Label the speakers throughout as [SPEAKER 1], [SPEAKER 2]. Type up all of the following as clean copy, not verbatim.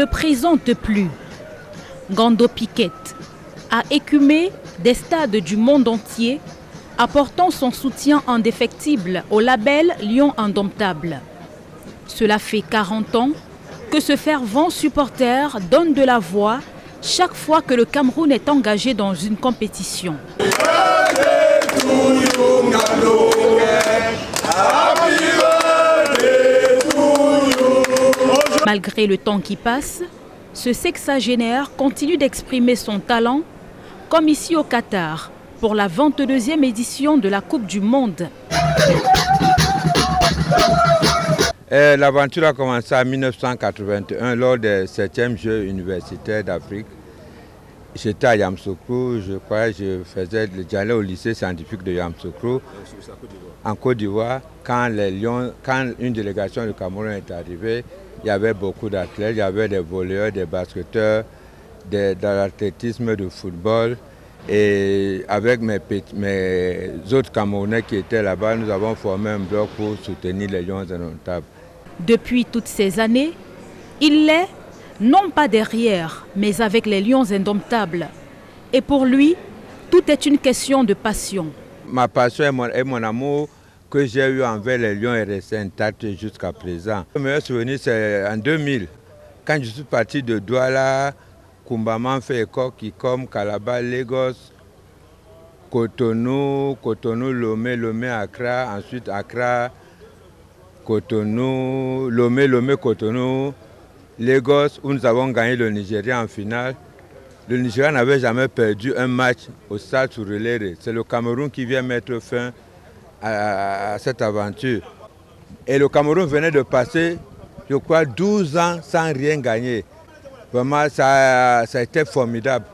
[SPEAKER 1] le présente plus. Ngando Piquet a écumé des stades du monde entier, apportant son soutien indéfectible au label Lion Indomptable. Cela fait 40 ans que ce fervent supporter donne de la voix chaque fois que le Cameroun est engagé dans une compétition. Malgré le temps qui passe, ce sexagénaire continue d'exprimer son talent, comme ici au Qatar, pour la 22e édition de la Coupe du Monde.
[SPEAKER 2] L'aventure a commencé en 1981 lors des 7e Jeux universitaires d'Afrique. J'étais à Yamoussoukro, j'allais au lycée scientifique de Yamoussoukro, en Côte d'Ivoire. Quand une délégation du Cameroun est arrivée, il y avait beaucoup d'athlètes, il y avait des volleyeurs, des basketteurs, de l'athlétisme, du football. Et avec mes autres Camerounais qui étaient là-bas, nous avons formé un bloc pour soutenir les Lions Indomptables.
[SPEAKER 1] Depuis toutes ces années, il l'est, non pas derrière, mais avec les Lions Indomptables. Et pour lui, tout est une question de passion.
[SPEAKER 2] Ma passion et mon amour que j'ai eu envers les Lions est resté intact jusqu'à présent. Le meilleur souvenir, c'est en 2000, quand je suis parti de Douala, Koumbaman, Féko, Kikom, Calabar, Lagos, Cotonou, Lomé, Accra, ensuite Accra, Cotonou, Lomé, Cotonou, Lagos, où nous avons gagné le Nigeria en finale. Le Nigeria n'avait jamais perdu un match au stade Surulere. C'est le Cameroun qui vient mettre fin à cette aventure. Et le Cameroun venait de passer, je crois, 12 ans sans rien gagner. Vraiment, ça a été formidable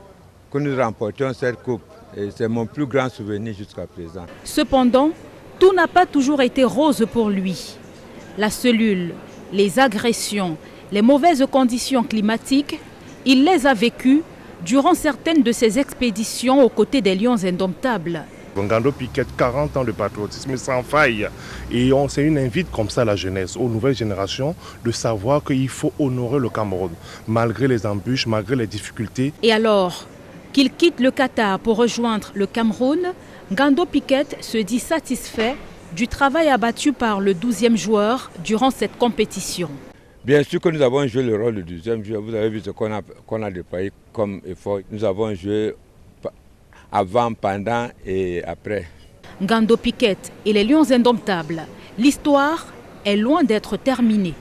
[SPEAKER 2] que nous remportions cette coupe. Et c'est mon plus grand souvenir jusqu'à présent.
[SPEAKER 1] Cependant, tout n'a pas toujours été rose pour lui. La cellule, les agressions, les mauvaises conditions climatiques, il les a vécues durant certaines de ses expéditions aux côtés des Lions Indomptables.
[SPEAKER 3] Ngando Piquet, 40 ans de patriotisme sans faille. Et c'est une invite comme ça à la jeunesse, aux nouvelles générations, de savoir qu'il faut honorer le Cameroun, malgré les embûches, malgré les difficultés.
[SPEAKER 1] Et alors qu'il quitte le Qatar pour rejoindre le Cameroun, Ngando Piquet se dit satisfait du travail abattu par le 12e joueur durant cette compétition.
[SPEAKER 2] Bien sûr que nous avons joué le rôle du 12e joueur. Vous avez vu ce qu'on a déployé comme effort. Nous avons joué avant, pendant et après.
[SPEAKER 1] Ngando Piquet et les Lions Indomptables, l'histoire est loin d'être terminée.